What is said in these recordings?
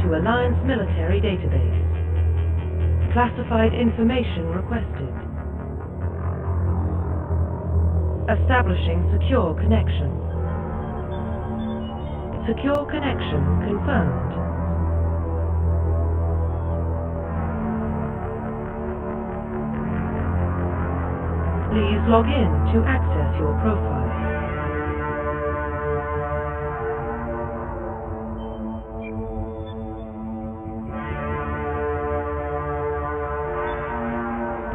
to Alliance Military Database. Classified information requested. Establishing secure connection. Secure connection confirmed. Please log in to access your profile.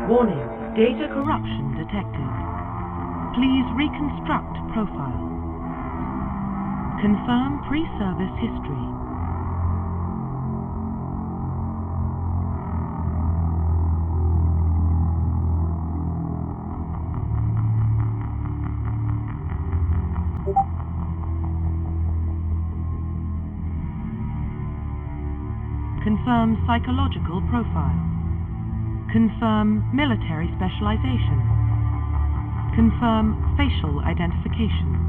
Warning, data corruption detected. Please reconstruct profile. Confirm pre-service history. Confirm psychological profile. Confirm military specialization. Confirm facial identification.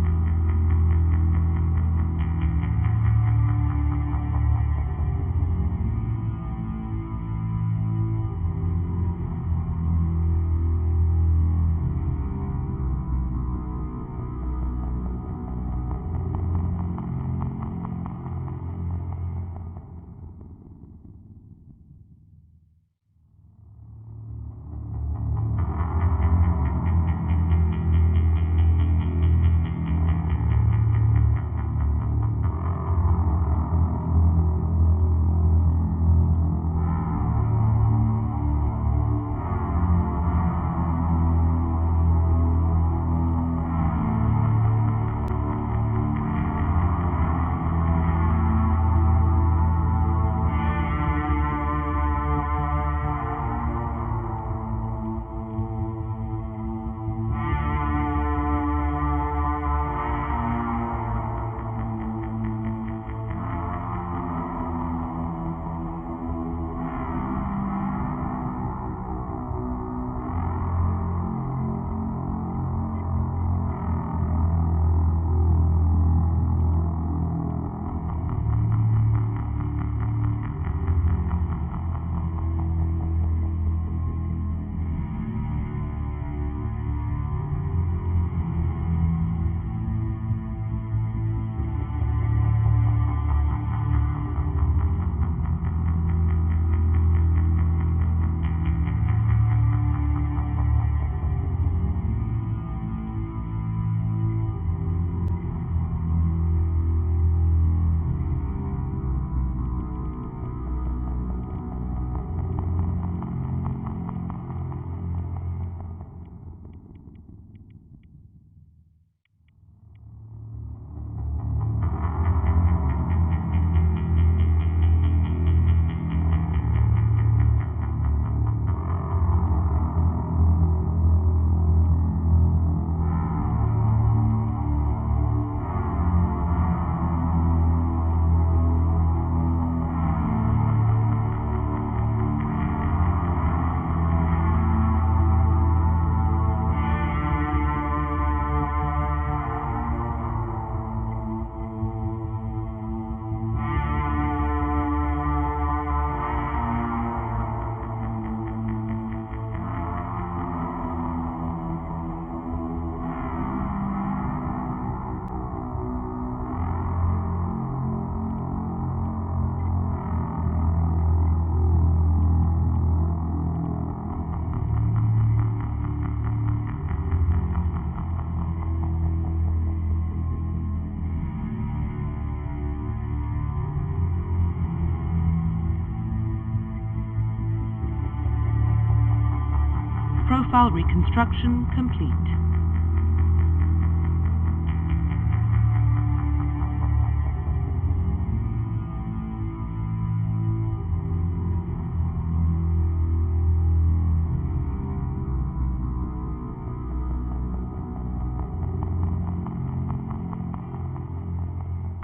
Profile reconstruction complete.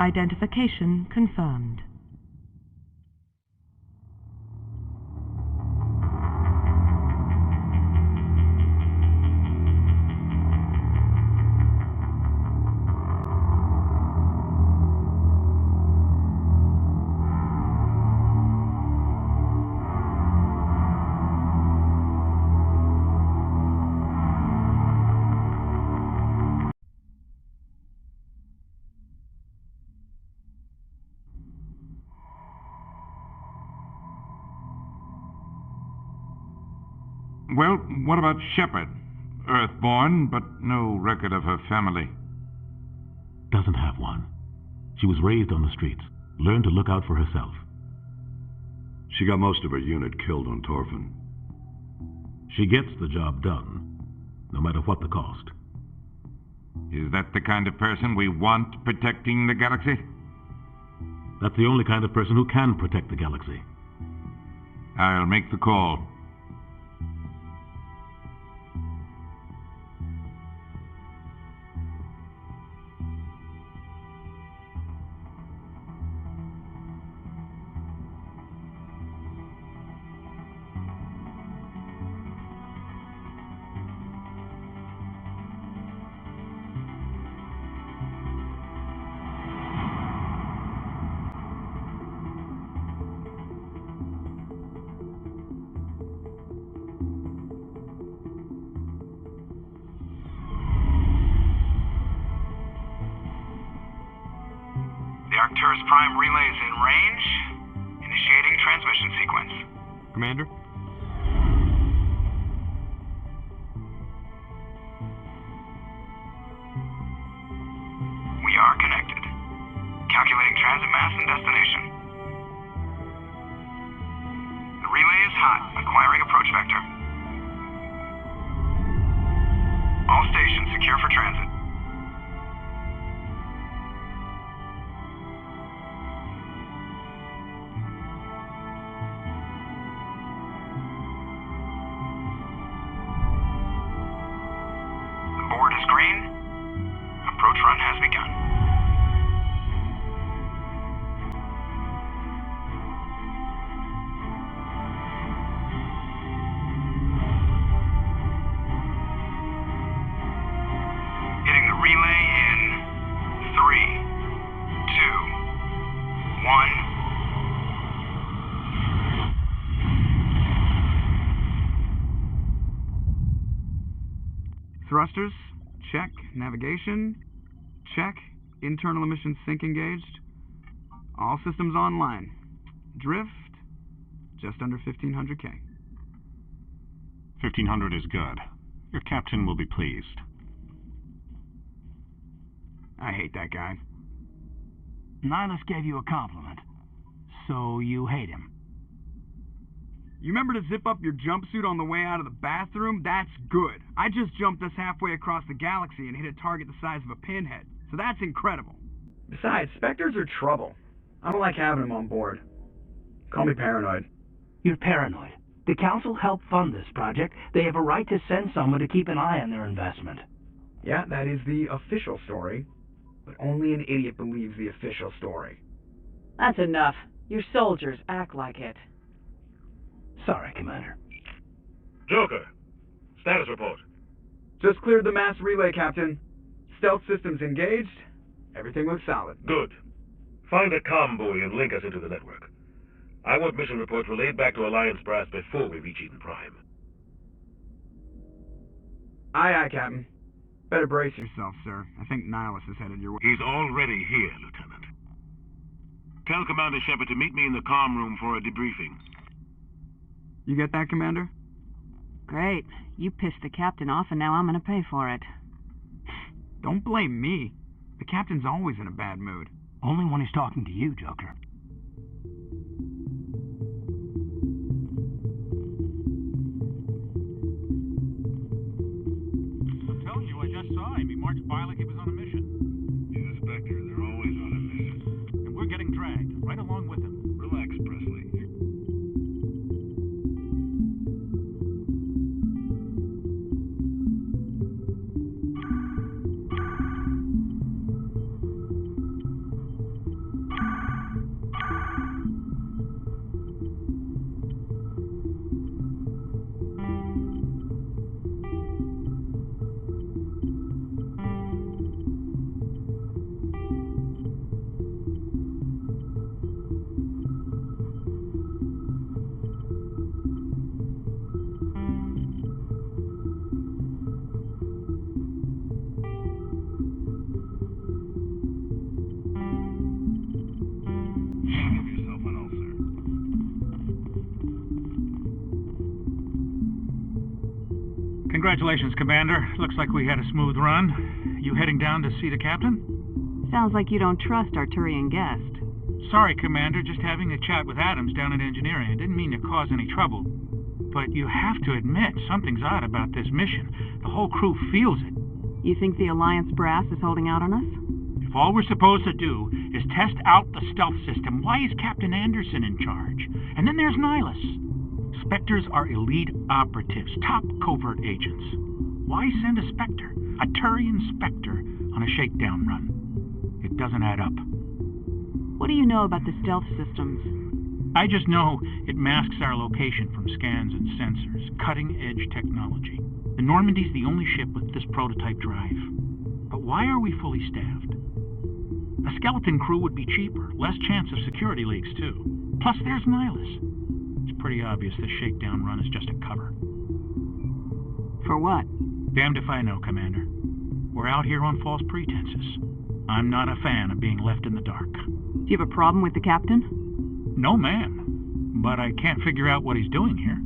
Identification confirmed. Well, what about Shepard? Earthborn, but no record of her family. Doesn't have one. She was raised on the streets, learned to look out for herself. She got most of her unit killed on Torfin. She gets the job done, no matter what the cost. Is that the kind of person we want protecting the galaxy? That's the only kind of person who can protect the galaxy. I'll make the call. The Arcturus Prime relay is in range. Initiating transmission sequence. Commander? We are connected. Calculating transit mass and destination. The relay is hot, acquiring approach vector. All stations secure for transit. The board is green. Approach run has begun. Hitting the relay in 3, 2, 1. Thrusters, check. Navigation, check. Internal emissions sync engaged. All systems online. Drift, just under 1500K. 1500 is good. Your captain will be pleased. I hate that guy. Nihilus gave you a compliment, so you hate him. You remember to zip up your jumpsuit on the way out of the bathroom? That's good. I just jumped us halfway across the galaxy and hit a target the size of a pinhead, so that's incredible. Besides, Spectres are trouble. I don't like having them on board. Call me paranoid. You're paranoid. The Council helped fund this project. They have a right to send someone to keep an eye on their investment. Yeah, that is the official story. But only an idiot believes the official story. That's enough. Your soldiers act like it. Sorry, Commander. Joker, status report. Just cleared the mass relay, Captain. Stealth systems engaged. Everything looks solid. Good. Find a comm buoy and link us into the network. I want mission reports relayed back to Alliance brass before we reach Eden Prime. Aye, aye, Captain. Better brace yourself, sir. I think Nihilus is headed your way. He's already here, Lieutenant. Tell Commander Shepard to meet me in the comm room for a debriefing. You get that, Commander? Great. You pissed the captain off and now I'm gonna pay for it. Don't blame me. The captain's always in a bad mood. Only when he's talking to you, Joker. I'm telling you, I just saw him. He marched by like he was on a mission. He's a Spectre. They're always on a mission. And we're getting dragged, right along with him. Relax, Presley. Congratulations, Commander. Looks like we had a smooth run. You heading down to see the captain? Sounds like you don't trust Arturian guest. Sorry, Commander, just having a chat with Adams down at engineering. I didn't mean to cause any trouble. But you have to admit, something's odd about this mission. The whole crew feels it. You think the Alliance brass is holding out on us? If all we're supposed to do is test out the stealth system, why is Captain Anderson in charge? And then there's Nihilus. Spectres are elite operatives, top covert agents. Why send a Spectre, a Turian Spectre, on a shakedown run? It doesn't add up. What do you know about the stealth systems? I just know it masks our location from scans and sensors. Cutting-edge technology. The Normandy's the only ship with this prototype drive. But why are we fully staffed? A skeleton crew would be cheaper, less chance of security leaks too. Plus there's Nihilus. It's pretty obvious this shakedown run is just a cover. For what? Damned if I know, Commander. We're out here on false pretenses. I'm not a fan of being left in the dark. Do you have a problem with the captain? No, ma'am. But I can't figure out what he's doing here.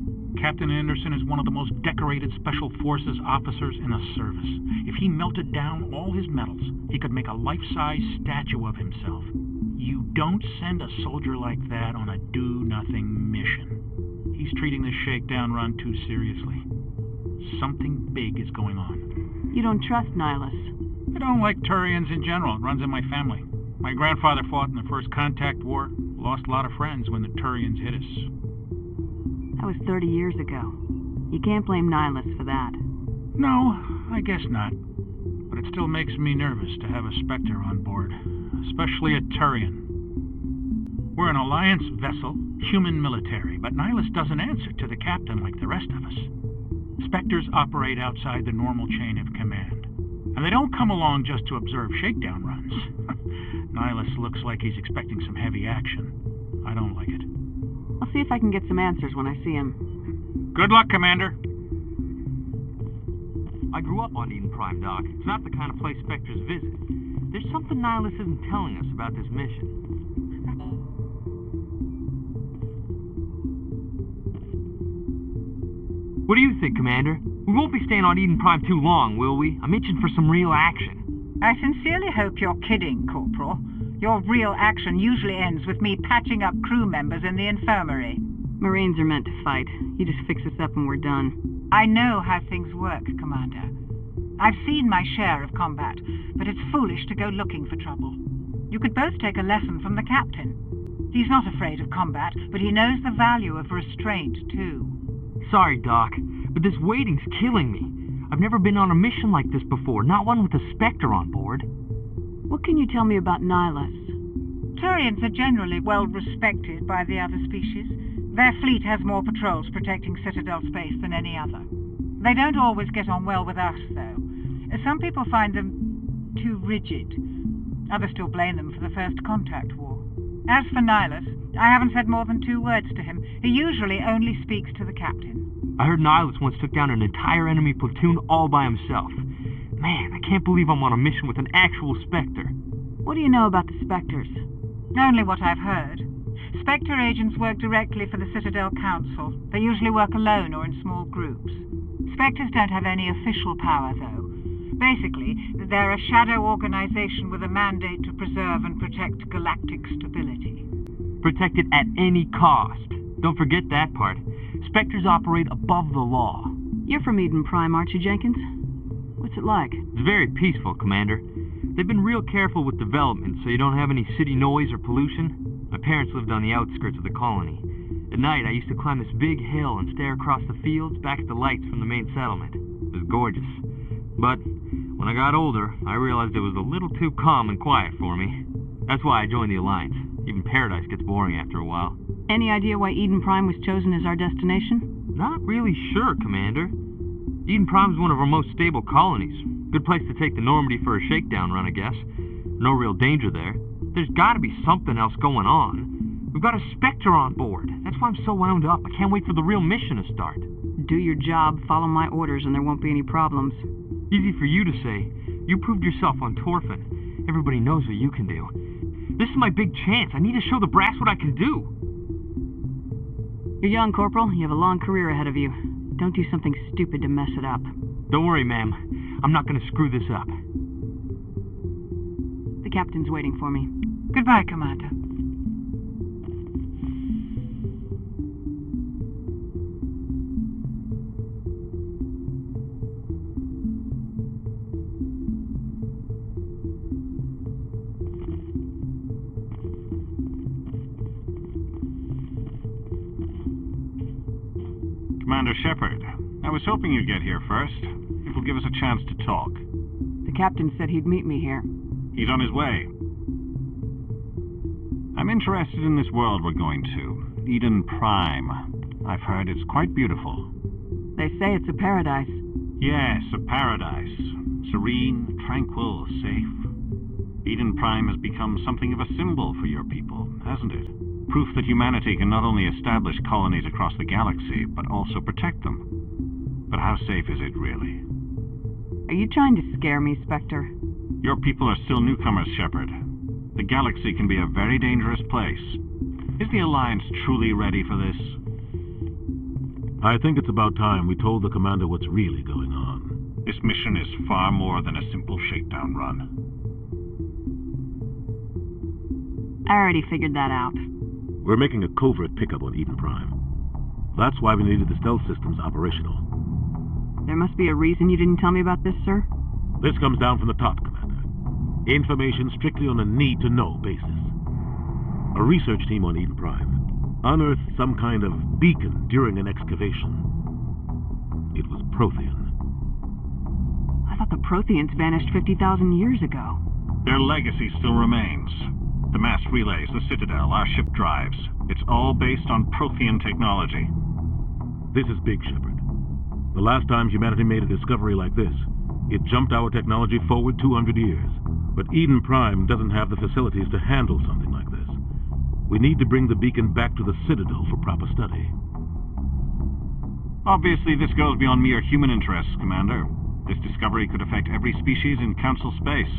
Captain Anderson is one of the most decorated Special Forces officers in the service. If he melted down all his medals, he could make a life-size statue of himself. You don't send a soldier like that on a do-nothing mission. He's treating this shakedown run too seriously. Something big is going on. You don't trust Nihilus? I don't like Turians in general. It runs in my family. My grandfather fought in the First Contact War. Lost a lot of friends when the Turians hit us. That was 30 years ago. You can't blame Nihilus for that. No, I guess not. But it still makes me nervous to have a Spectre on board. Especially a Turian. We're an Alliance vessel, human military, but Nihilus doesn't answer to the captain like the rest of us. Spectres operate outside the normal chain of command. And they don't come along just to observe shakedown runs. Nihilus looks like he's expecting some heavy action. I don't like it. I'll see if I can get some answers when I see him. Good luck, Commander. I grew up on Eden Prime, Doc. It's not the kind of place Spectres visit. There's something Nihilus isn't telling us about this mission. What do you think, Commander? We won't be staying on Eden Prime too long, will we? I'm itching for some real action. I sincerely hope you're kidding, Corporal. Your real action usually ends with me patching up crew members in the infirmary. Marines are meant to fight. You just fix us up and we're done. I know how things work, Commander. I've seen my share of combat, but it's foolish to go looking for trouble. You could both take a lesson from the captain. He's not afraid of combat, but he knows the value of restraint, too. Sorry, Doc, but this waiting's killing me. I've never been on a mission like this before, not one with a Spectre on board. What can you tell me about Nihilus? Turians are generally well respected by the other species. Their fleet has more patrols protecting Citadel space than any other. They don't always get on well with us, though. Some people find them too rigid. Others still blame them for the First Contact War. As for Nihilus, I haven't said more than 2 words to him. He usually only speaks to the captain. I heard Nihilus once took down an entire enemy platoon all by himself. Man, I can't believe I'm on a mission with an actual Spectre. What do you know about the Spectres? Only what I've heard. Spectre agents work directly for the Citadel Council. They usually work alone or in small groups. Spectres don't have any official power, though. Basically, they're a shadow organization with a mandate to preserve and protect galactic stability. Protect it at any cost. Don't forget that part. Spectres operate above the law. You're from Eden Prime, aren't you, Jenkins? What's it like? It's very peaceful, Commander. They've been real careful with development, so you don't have any city noise or pollution. My parents lived on the outskirts of the colony. At night, I used to climb this big hill and stare across the fields back at the lights from the main settlement. It was gorgeous. But when I got older, I realized it was a little too calm and quiet for me. That's why I joined the Alliance. Even Paradise gets boring after a while. Any idea why Eden Prime was chosen as our destination? Not really sure, Commander. Eden Prime's one of our most stable colonies. Good place to take the Normandy for a shakedown run, I guess. No real danger there. There's gotta be something else going on. We've got a Spectre on board. That's why I'm so wound up. I can't wait for the real mission to start. Do your job, follow my orders, and there won't be any problems. Easy for you to say. You proved yourself on Torfin. Everybody knows what you can do. This is my big chance. I need to show the brass what I can do. You're young, Corporal. You have a long career ahead of you. Don't do something stupid to mess it up. Don't worry, ma'am. I'm not going to screw this up. The captain's waiting for me. Goodbye, Commander. Commander Shepard, I was hoping you'd get here first. It will give us a chance to talk. The captain said he'd meet me here. He's on his way. I'm interested in this world we're going to, Eden Prime. I've heard it's quite beautiful. They say it's a paradise. Yes, a paradise. Serene, tranquil, safe. Eden Prime has become something of a symbol for your people, hasn't it? Proof that humanity can not only establish colonies across the galaxy, but also protect them. But how safe is it, really? Are you trying to scare me, Spectre? Your people are still newcomers, Shepard. The galaxy can be a very dangerous place. Is the Alliance truly ready for this? I think it's about time we told the Commander what's really going on. This mission is far more than a simple shakedown run. I already figured that out. We're making a covert pickup on Eden Prime. That's why we needed the stealth systems operational. There must be a reason you didn't tell me about this, sir? This comes down from the top, Commander. Information strictly on a need-to-know basis. A research team on Eden Prime unearthed some kind of beacon during an excavation. It was Prothean. I thought the Protheans vanished 50,000 years ago. Their legacy still remains. The mass relays, the Citadel, our ship drives. It's all based on Prothean technology. This is big, Shepard. The last time humanity made a discovery like this, it jumped our technology forward 200 years. But Eden Prime doesn't have the facilities to handle something like this. We need to bring the beacon back to the Citadel for proper study. Obviously, this goes beyond mere human interests, Commander. This discovery could affect every species in Council space.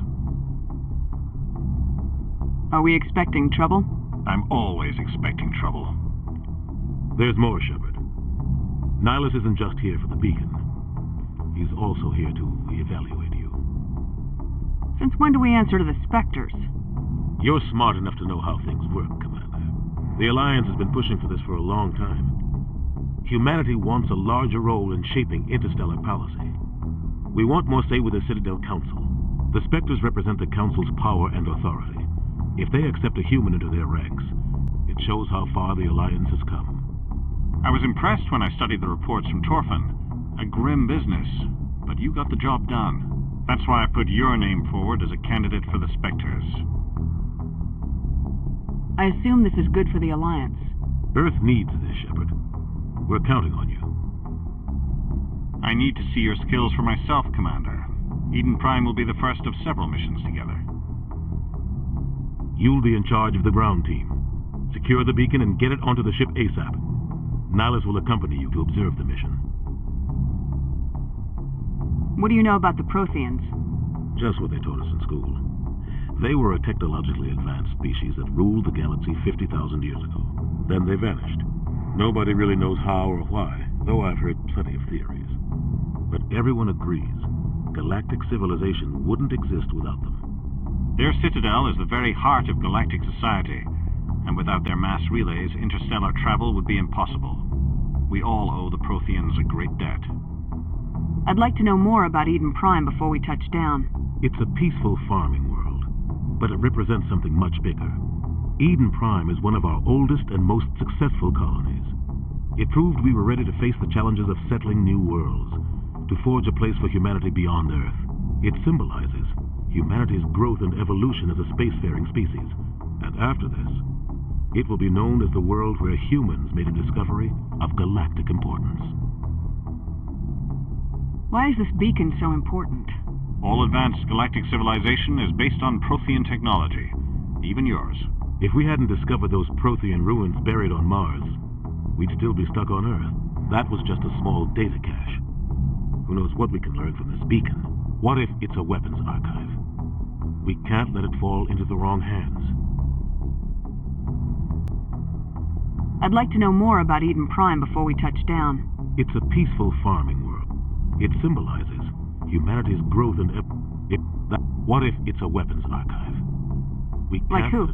Are we expecting trouble? I'm always expecting trouble. There's more, Shepard. Nihilus isn't just here for the beacon. He's also here to evaluate you. Since when do we answer to the Spectres? You're smart enough to know how things work, Commander. The Alliance has been pushing for this for a long time. Humanity wants a larger role in shaping interstellar policy. We want more say with the Citadel Council. The Spectres represent the Council's power and authority. If they accept a human into their ranks, it shows how far the Alliance has come. I was impressed when I studied the reports from Torfin. A grim business, but you got the job done. That's why I put your name forward as a candidate for the Spectres. I assume this is good for the Alliance. Earth needs this, Shepard. We're counting on you. I need to see your skills for myself, Commander. Eden Prime will be the first of several missions together. You'll be in charge of the ground team. Secure the beacon and get it onto the ship ASAP. Nihilus will accompany you to observe the mission. What do you know about the Protheans? Just what they taught us in school. They were a technologically advanced species that ruled the galaxy 50,000 years ago. Then they vanished. Nobody really knows how or why, though I've heard plenty of theories. But everyone agrees, galactic civilization wouldn't exist without them. Their citadel is the very heart of galactic society, and without their mass relays, interstellar travel would be impossible. We all owe the Protheans a great debt. I'd like to know more about Eden Prime before we touch down. It's a peaceful farming world, but it represents something much bigger. Eden Prime is one of our oldest and most successful colonies. It proved we were ready to face the challenges of settling new worlds, to forge a place for humanity beyond Earth. It symbolizes humanity's growth and evolution as a spacefaring species. And after this, it will be known as the world where humans made a discovery of galactic importance. Why is this beacon so important? All advanced galactic civilization is based on Prothean technology, even yours. If we hadn't discovered those Prothean ruins buried on Mars, we'd still be stuck on Earth. That was just a small data cache. Who knows what we can learn from this beacon? What if it's a weapons archive? We can't let it fall into the wrong hands. I'd like to know more about Eden Prime before we touch down. It's a peaceful farming world, It symbolizes humanity's growth and what if it's a weapons archive? We can't. Like who?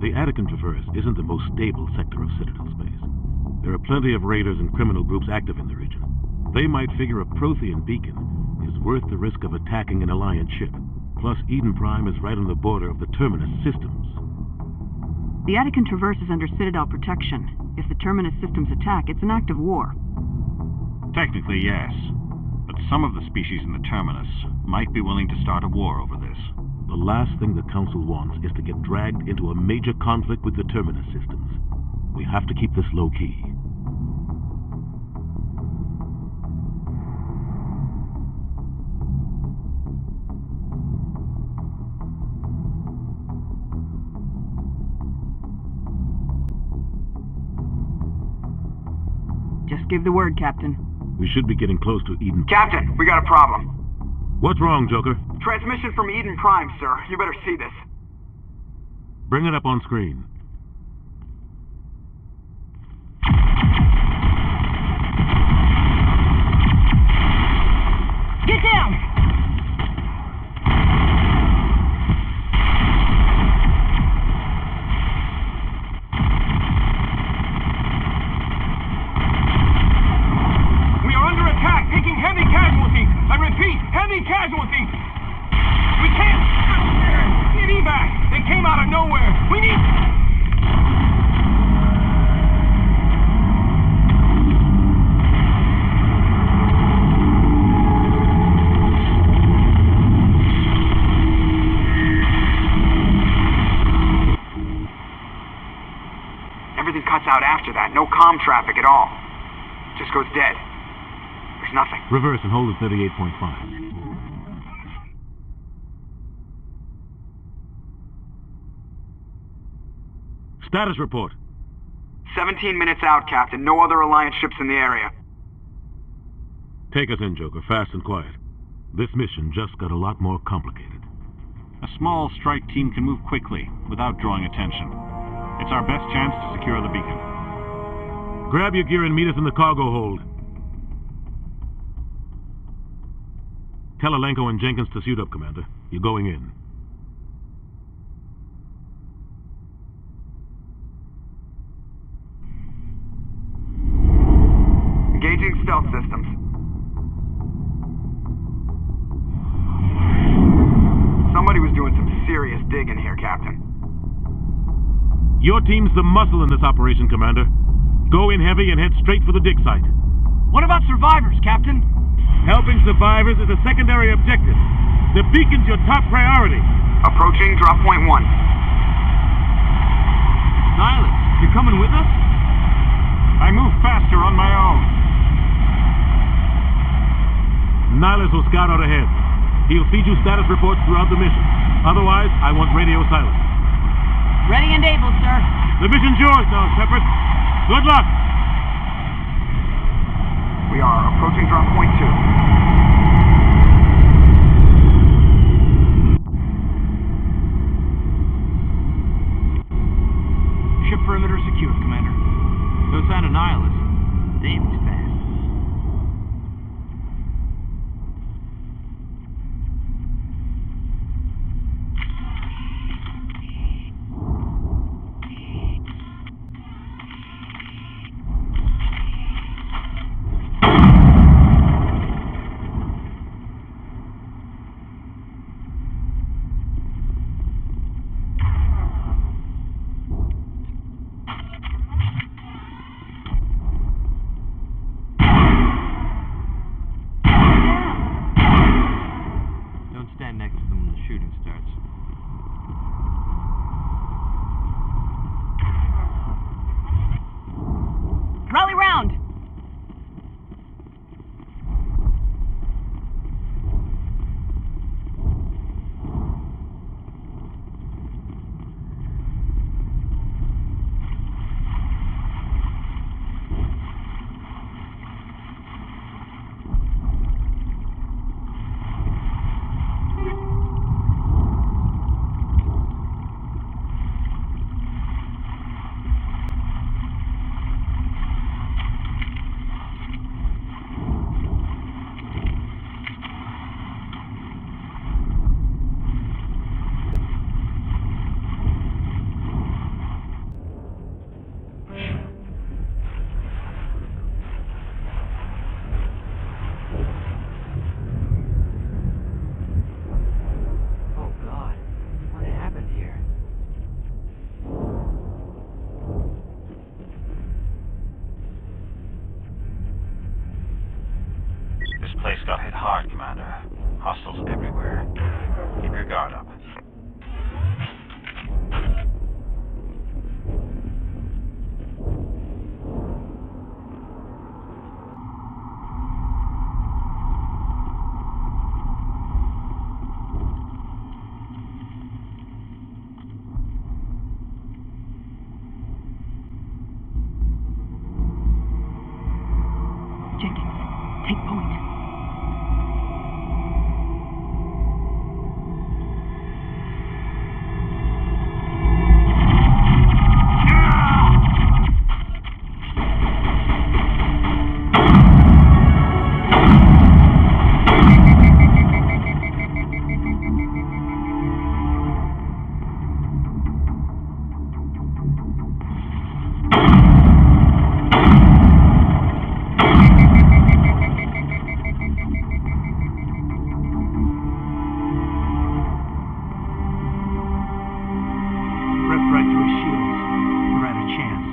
The Attican Traverse isn't the most stable sector of Citadel space. There are plenty of raiders and criminal groups active in the region. They might figure a Prothean beacon is worth the risk of attacking an Alliance ship. Plus, Eden Prime is right on the border of the Terminus systems. The Attican Traverse is under Citadel protection. If the Terminus systems attack, it's an act of war. Technically, yes. But some of the species in the Terminus might be willing to start a war over this. The last thing the Council wants is to get dragged into a major conflict with the Terminus systems. We have to keep this low-key. Just give the word, Captain. We should be getting close to Eden. Captain, we got a problem. What's wrong, Joker? Transmission from Eden Prime, sir. You better see this. Bring it up on screen. Get down! We are under attack, taking heavy casualties. I repeat, heavy casualties. We can't... Need evac. They came out of nowhere. We need... Everything cuts out after that. No comm traffic at all. Just goes dead. There's nothing. Reverse and hold at 38.5. Status report. 17 minutes out, Captain. No other Alliance ships in the area. Take us in, Joker, fast and quiet. This mission just got a lot more complicated. A small strike team can move quickly, without drawing attention. It's our best chance to secure the beacon. Grab your gear and meet us in the cargo hold. Tell Alenko and Jenkins to suit up, Commander. You're going in. Engaging stealth systems. Somebody was doing some serious digging here, Captain. Your team's the muscle in this operation, Commander. Go in heavy and head straight for the dig site. What about survivors, Captain? Helping survivors is a secondary objective. The beacon's your top priority. Approaching drop point 1. Nihilus, you're coming with us? I move faster on my own. Nihilus will scout out ahead. He'll feed you status reports throughout the mission. Otherwise, I want radio silence. Ready and able, sir. The mission's yours now, Shepard. Good luck! We are approaching drop point 2. Ship perimeter secured, Commander. No sign of Nihilus. Damn, he's fast. guard up. Jenkins, take point. Right through his shields. You're at a chance.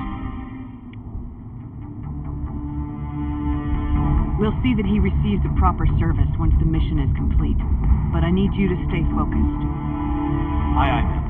We'll see that he receives a proper service once the mission is complete. But I need you to stay focused. Aye, aye, ma'am.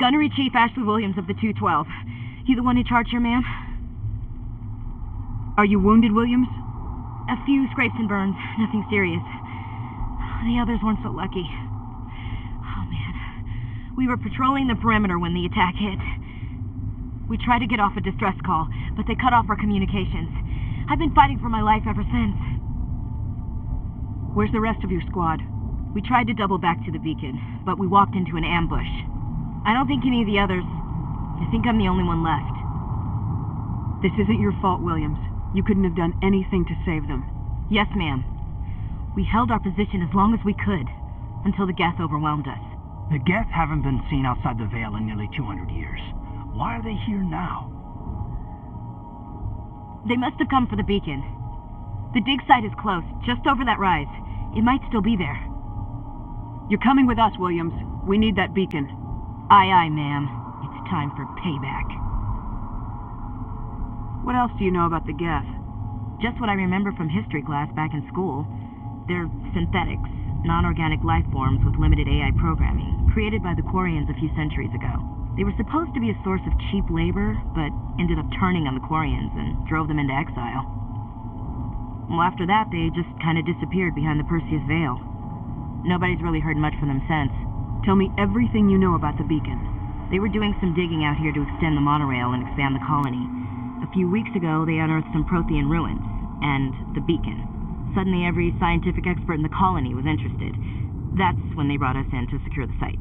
Gunnery Chief Ashley Williams of the 212. You the one in charge here, ma'am? Are you wounded, Williams? A few scrapes and burns. Nothing serious. The others weren't so lucky. Oh, man. We were patrolling the perimeter when the attack hit. We tried to get off a distress call, but they cut off our communications. I've been fighting for my life ever since. Where's the rest of your squad? We tried to double back to the beacon, but we walked into an ambush. I don't think any of the others... I think I'm the only one left. This isn't your fault, Williams. You couldn't have done anything to save them. Yes, ma'am. We held our position as long as we could, until the Geth overwhelmed us. The Geth haven't been seen outside the Veil in nearly 200 years. Why are they here now? They must have come for the beacon. The dig site is close, just over that rise. It might still be there. You're coming with us, Williams. We need that beacon. Aye, aye, ma'am. It's time for payback. What else do you know about the Geth? Just what I remember from history class back in school. They're synthetics, non-organic life forms with limited AI programming, created by the Quarians a few centuries ago. They were supposed to be a source of cheap labor, but ended up turning on the Quarians and drove them into exile. Well, after that, they just kind of disappeared behind the Perseus Veil. Nobody's really heard much from them since. Tell me everything you know about the beacon. They were doing some digging out here to extend the monorail and expand the colony. A few weeks ago, they unearthed some Prothean ruins, and the beacon. Suddenly, every scientific expert in the colony was interested. That's when they brought us in to secure the site.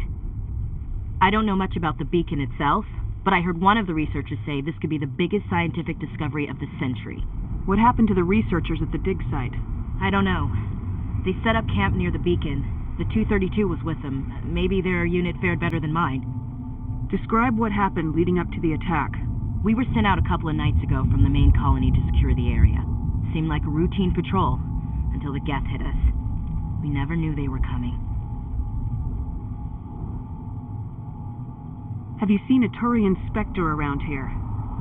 I don't know much about the beacon itself, but I heard one of the researchers say this could be the biggest scientific discovery of the century. What happened to the researchers at the dig site? I don't know. They set up camp near the beacon. The 232 was with them. Maybe their unit fared better than mine. Describe what happened leading up to the attack. We were sent out a couple of nights ago from the main colony to secure the area. Seemed like a routine patrol, until the Geth hit us. We never knew they were coming. Have you seen a Turian Spectre around here?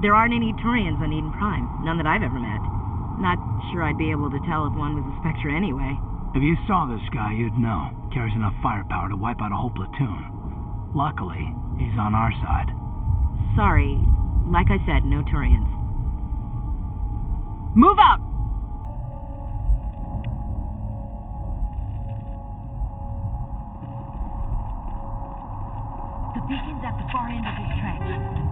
There aren't any Turians on Eden Prime. None that I've ever met. Not sure I'd be able to tell if one was a Spectre anyway. If you saw this guy, you'd know. Carries enough firepower to wipe out a whole platoon. Luckily, he's on our side. Sorry. Like I said, no Turians. Move out! The beacon's at the far end of this trench.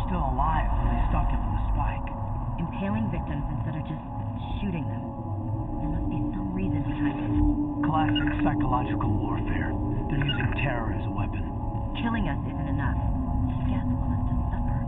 Still alive when they stuck him in the spike. Impaling victims instead of just shooting them. There must be some reason behind it. Classic psychological warfare. They're using terror as a weapon. Killing us isn't enough. Geth want us to suffer.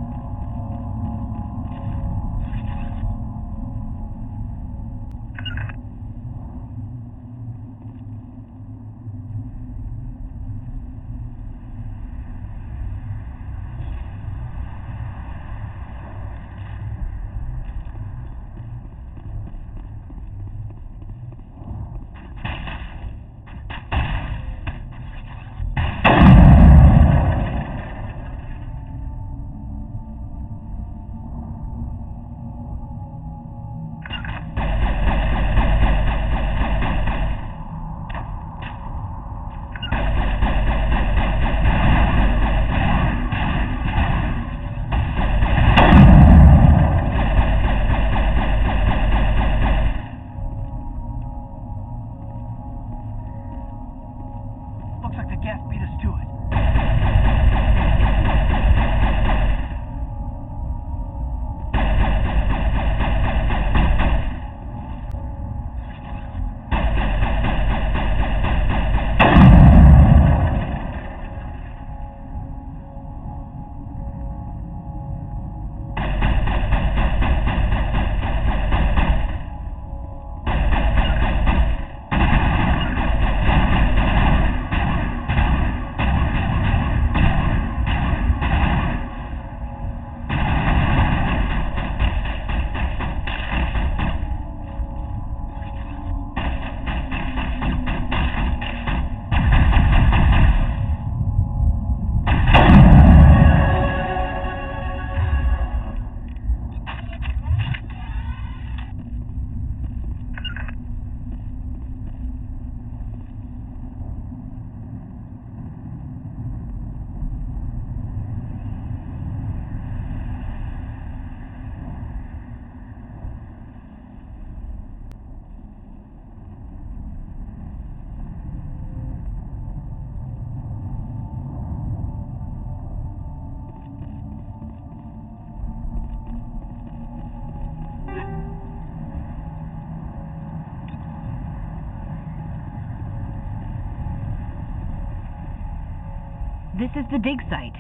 This is the dig site.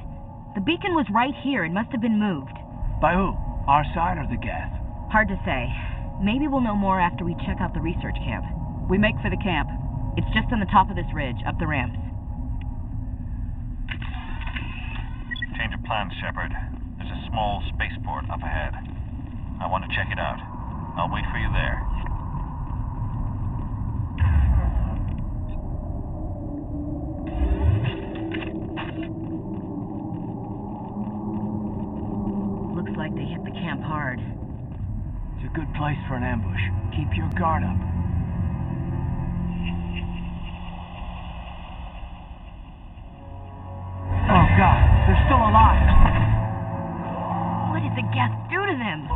The beacon was right here and must have been moved. By who? Our side or the Geth? Hard to say. Maybe we'll know more after we check out the research camp. We make for the camp. It's just on the top of this ridge, up the ramps. Change of plans, Shepard. There's a small spaceport up ahead. I want to check it out. I'll wait for you there. Looks like they hit the camp hard. It's a good place for an ambush. Keep your guard up. Oh God, they're still alive. What did the Geth do to them?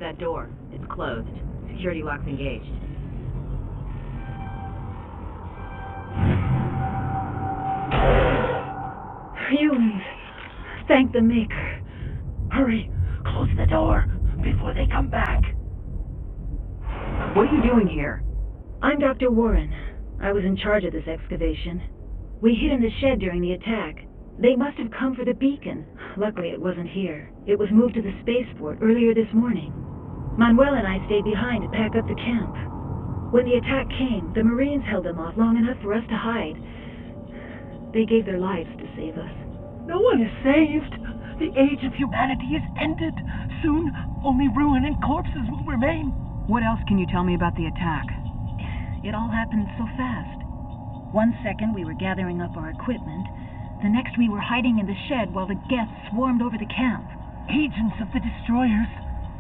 That door. It's closed. Security lock's engaged. Humans. Thank the Maker. Hurry! Close the door before they come back. What are you doing here? I'm Dr. Warren. I was in charge of this excavation. We hid in the shed during the attack. They must have come for the beacon. Luckily, it wasn't here. It was moved to the spaceport earlier this morning. Manuel and I stayed behind to pack up the camp. When the attack came, the Marines held them off long enough for us to hide. They gave their lives to save us. No one is saved. The age of humanity is ended. Soon, only ruin and corpses will remain. What else can you tell me about the attack? It all happened so fast. 1 second we were gathering up our equipment. The next we were hiding in the shed while the Geth swarmed over the camp. Agents of the destroyers.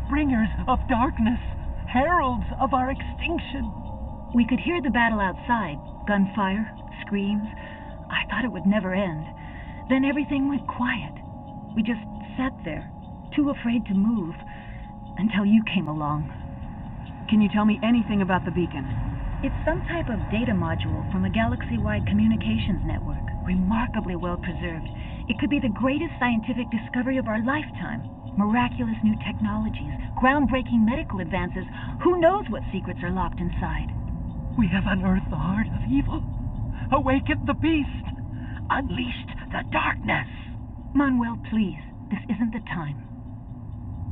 Bringers of darkness. Heralds of our extinction. We could hear the battle outside. Gunfire, screams. I thought it would never end. Then everything went quiet. We just sat there, too afraid to move, until you came along. Can you tell me anything about the beacon? It's some type of data module from a galaxy-wide communications network, remarkably well preserved. It could be the greatest scientific discovery of our lifetime. Miraculous new technologies, groundbreaking medical advances. Who knows what secrets are locked inside? We have unearthed the heart of evil, awakened the beast, unleashed the darkness. Manuel, please, this isn't the time.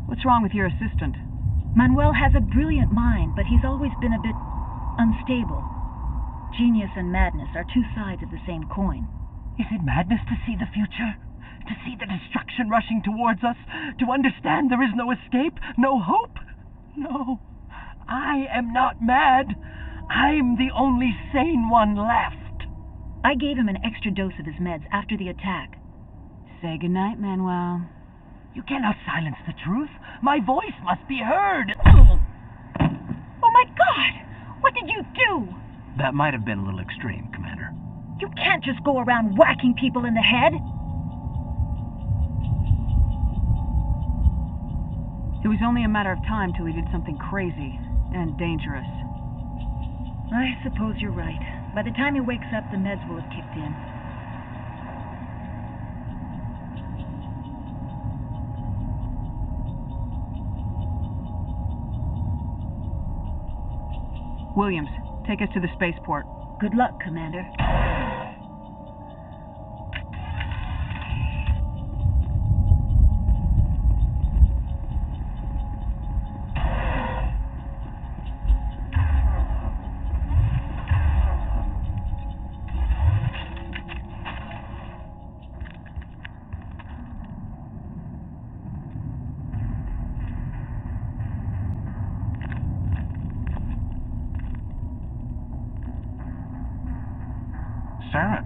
What's wrong with your assistant? Manuel has a brilliant mind, but he's always been a bit unstable. Genius and madness are two sides of the same coin. Is it madness to see the future? To see the destruction rushing towards us? To understand there is no escape? No hope? No. I am not mad. I'm the only sane one left. I gave him an extra dose of his meds after the attack. Say goodnight, Manuel. You cannot silence the truth. My voice must be heard. Oh my God! What did you do? That might have been a little extreme, Commander. You can't just go around whacking people in the head. It was only a matter of time till he did something crazy and dangerous. I suppose you're right. By the time he wakes up, the meds will have kicked in. Williams, take us to the spaceport. Good luck, Commander. Saren.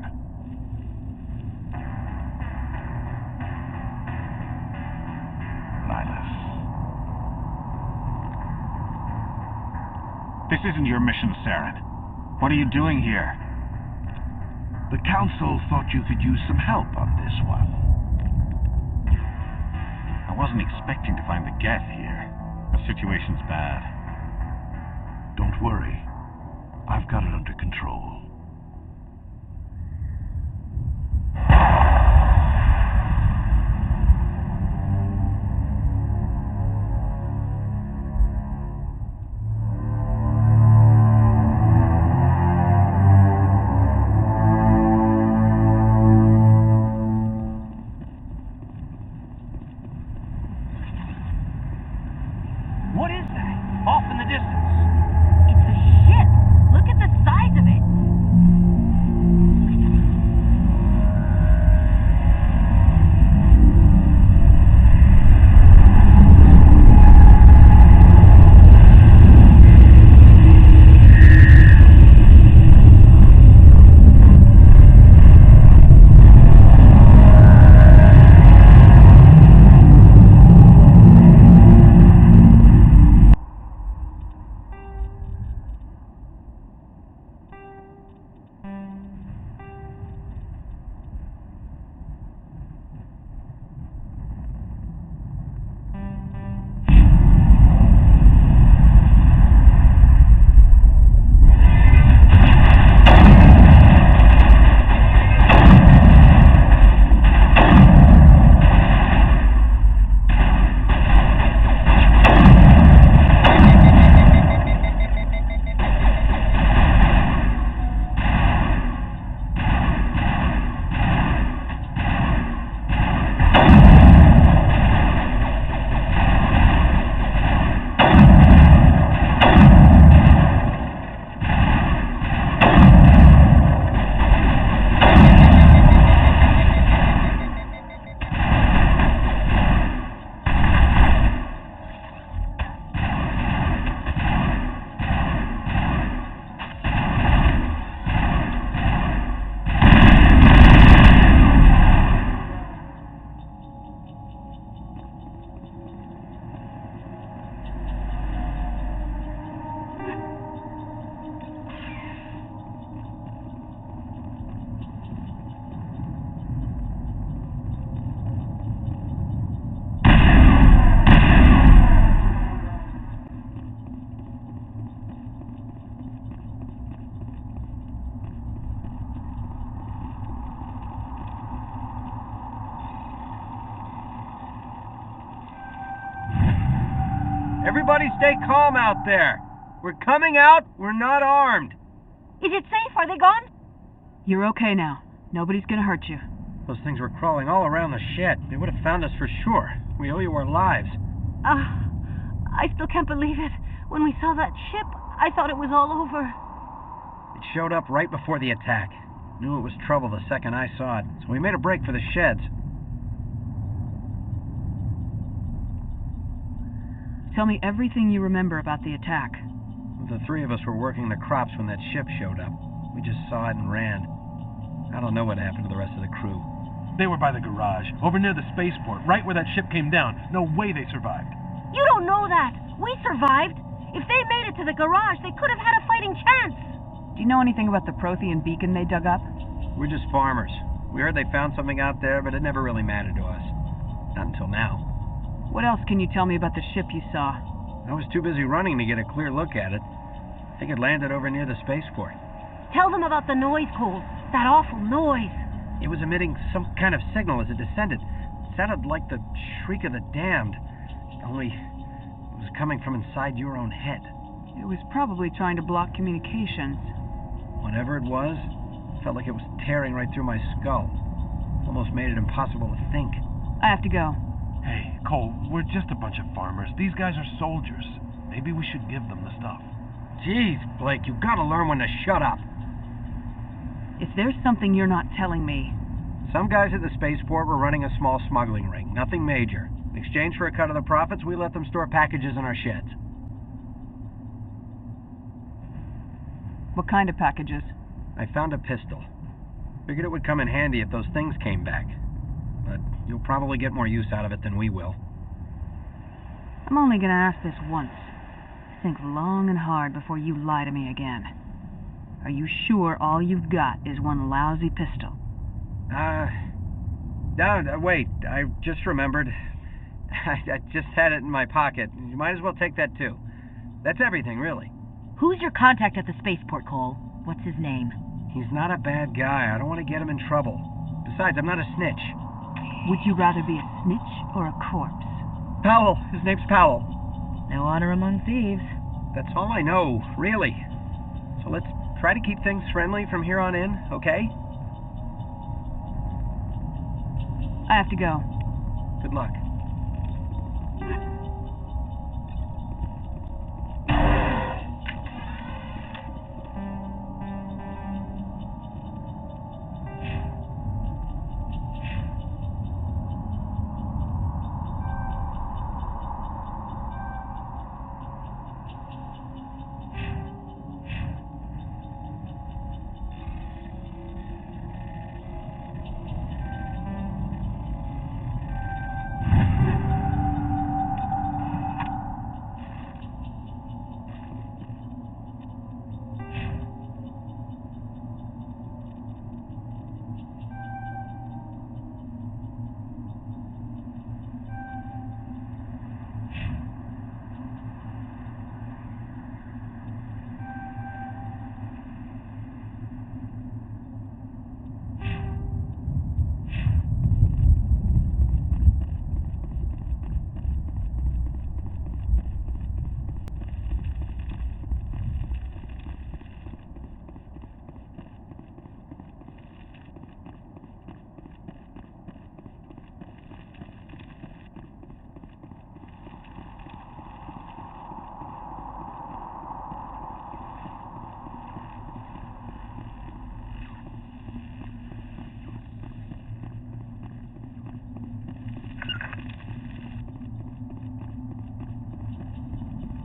Nihilus. This isn't your mission, Saren. What are you doing here? The Council thought you could use some help on this one. I wasn't expecting to find the Geth here. The situation's bad. Don't worry. I've got it under control. What is that? Off in the distance. It's a ship. Look at the size of it. Everybody stay calm out there. We're coming out. We're not armed. Is it safe? Are they gone? You're okay now. Nobody's gonna hurt you. Those things were crawling all around the shed. They would have found us for sure. We owe you our lives. I still can't believe it. When we saw that ship, I thought it was all over. It showed up right before the attack. Knew it was trouble the second I saw it, so we made a break for the sheds. Tell me everything you remember about the attack. The three of us were working the crops when that ship showed up. We just saw it and ran. I don't know what happened to the rest of the crew. They were by the garage, over near the spaceport, right where that ship came down. No way they survived. You don't know that. We survived. If they made it to the garage, they could have had a fighting chance. Do you know anything about the Prothean beacon they dug up? We're just farmers. We heard they found something out there, but it never really mattered to us. Not until now. What else can you tell me about the ship you saw? I was too busy running to get a clear look at it. I think it landed over near the spaceport. Tell them about the noise, Cole. That awful noise. It was emitting some kind of signal as it descended. It sounded like the shriek of the damned. Only it was coming from inside your own head. It was probably trying to block communications. Whatever it was, felt like it was tearing right through my skull. Almost made it impossible to think. I have to go. Hey, Cole, we're just a bunch of farmers. These guys are soldiers. Maybe we should give them the stuff. Jeez, Blake, you gotta learn when to shut up. If there's something you're not telling me... Some guys at the spaceport were running a small smuggling ring. Nothing major. In exchange for a cut of the profits, we let them store packages in our sheds. What kind of packages? I found a pistol. Figured it would come in handy if those things came back. But you'll probably get more use out of it than we will. I'm only gonna ask this once. Think long and hard before you lie to me again. Are you sure all you've got is one lousy pistol? No, wait. I just remembered. I just had it in my pocket. You might as well take that too. That's everything, really. Who's your contact at the spaceport, Cole? What's his name? He's not a bad guy. I don't want to get him in trouble. Besides, I'm not a snitch. Would you rather be a snitch or a corpse? Powell. His name's Powell. No honor among thieves. That's all I know, really. So let's try to keep things friendly from here on in, okay? I have to go. Good luck.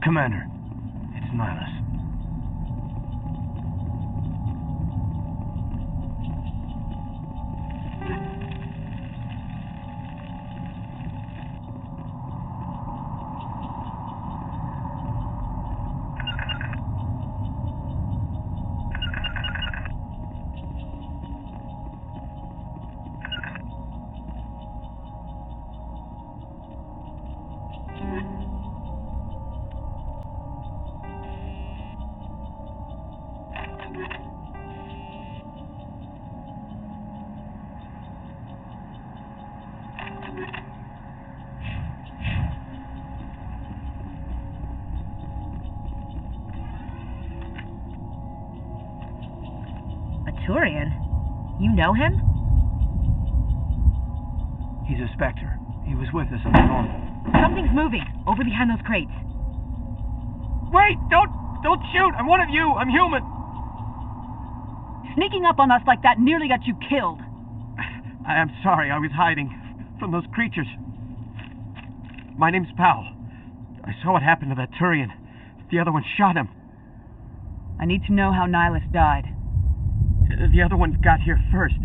Commander, it's Nihilus. Turian? You know him? He's a Spectre. He was with us on the Normandy. Something's moving, over behind those crates. Wait! Don't shoot! I'm one of you! I'm human! Sneaking up on us like that nearly got you killed. I am sorry, I was hiding from those creatures. My name's Powell. I saw what happened to that Turian. The other one shot him. I need to know how Nihilus died. The other one got here first.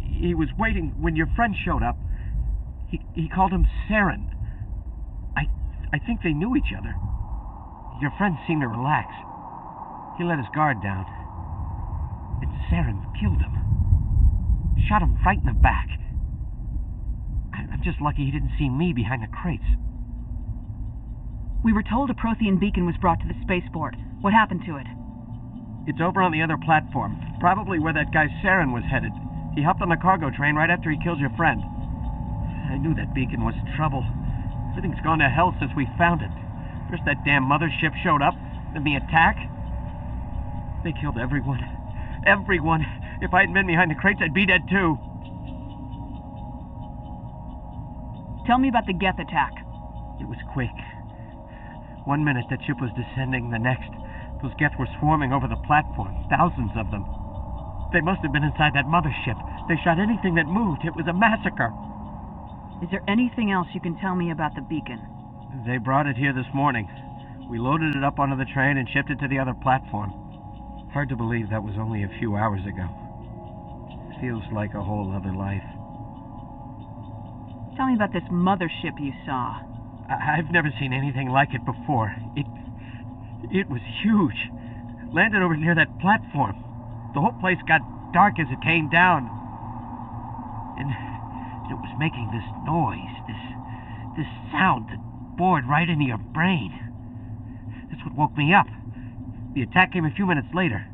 He was waiting when your friend showed up. He called him Saren. I think they knew each other. Your friend seemed to relax. He let his guard down. And Saren killed him. Shot him right in the back. I'm just lucky he didn't see me behind the crates. We were told a Prothean beacon was brought to the spaceport. What happened to it? It's over on the other platform. Probably where that guy Saren was headed. He hopped on the cargo train right after he killed your friend. I knew that beacon was trouble. Everything's gone to hell since we found it. First that damn mothership showed up, then the attack. They killed everyone. Everyone. If I hadn't been behind the crates, I'd be dead too. Tell me about the Geth attack. It was quick. 1 minute that ship was descending, the next, those Geth were swarming over the platform, thousands of them. They must have been inside that mothership. They shot anything that moved. It was a massacre. Is there anything else you can tell me about the beacon? They brought it here this morning. We loaded it up onto the train and shipped it to the other platform. Hard to believe that was only a few hours ago. Feels like a whole other life. Tell me about this mothership you saw. I've never seen anything like it before. It was huge. Landed over near that platform. The whole place got dark as it came down. And it was making this noise, this sound that bored right into your brain. That's what woke me up. The attack came a few minutes later.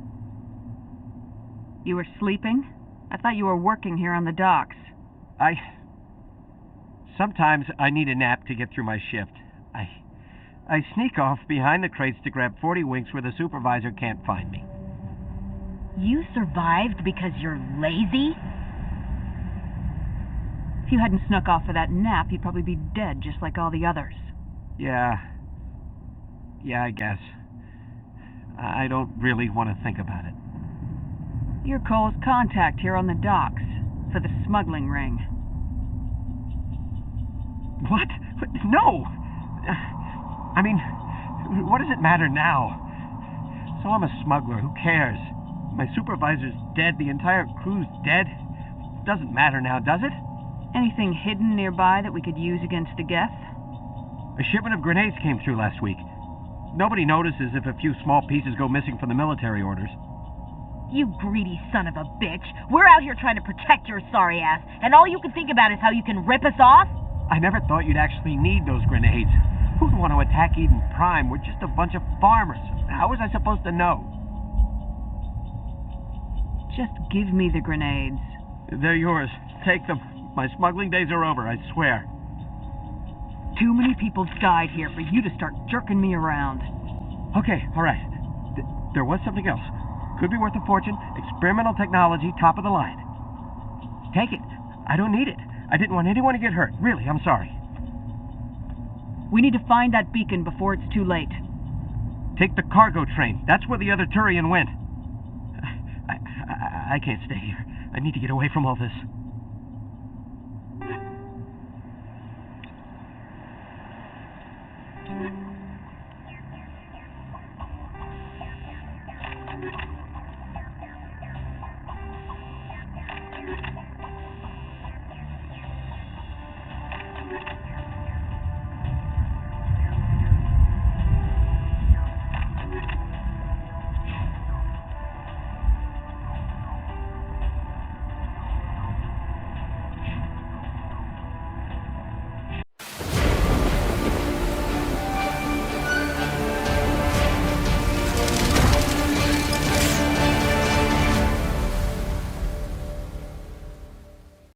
You were sleeping? I thought you were working here on the docks. Sometimes I need a nap to get through my shift. I sneak off behind the crates to grab 40 winks where the supervisor can't find me. You survived because you're lazy? If you hadn't snuck off for that nap, you'd probably be dead just like all the others. Yeah, I guess. I don't really want to think about it. You're Cole's contact here on the docks for the smuggling ring. What? No! I mean, what does it matter now? So I'm a smuggler, who cares? My supervisor's dead, the entire crew's dead. Doesn't matter now, does it? Anything hidden nearby that we could use against the Geth? A shipment of grenades came through last week. Nobody notices if a few small pieces go missing from the military orders. You greedy son of a bitch. We're out here trying to protect your sorry ass, and all you can think about is how you can rip us off? I never thought you'd actually need those grenades. Who'd want to attack Eden Prime? We're just a bunch of farmers. How was I supposed to know? Just give me the grenades. They're yours. Take them. My smuggling days are over, I swear. Too many people died here for you to start jerking me around. Okay, all right. There was something else. Could be worth a fortune. Experimental technology, top of the line. Take it. I don't need it. I didn't want anyone to get hurt. Really, I'm sorry. We need to find that beacon before it's too late. Take the cargo train. That's where the other Turian went. I can't stay here. I need to get away from all this.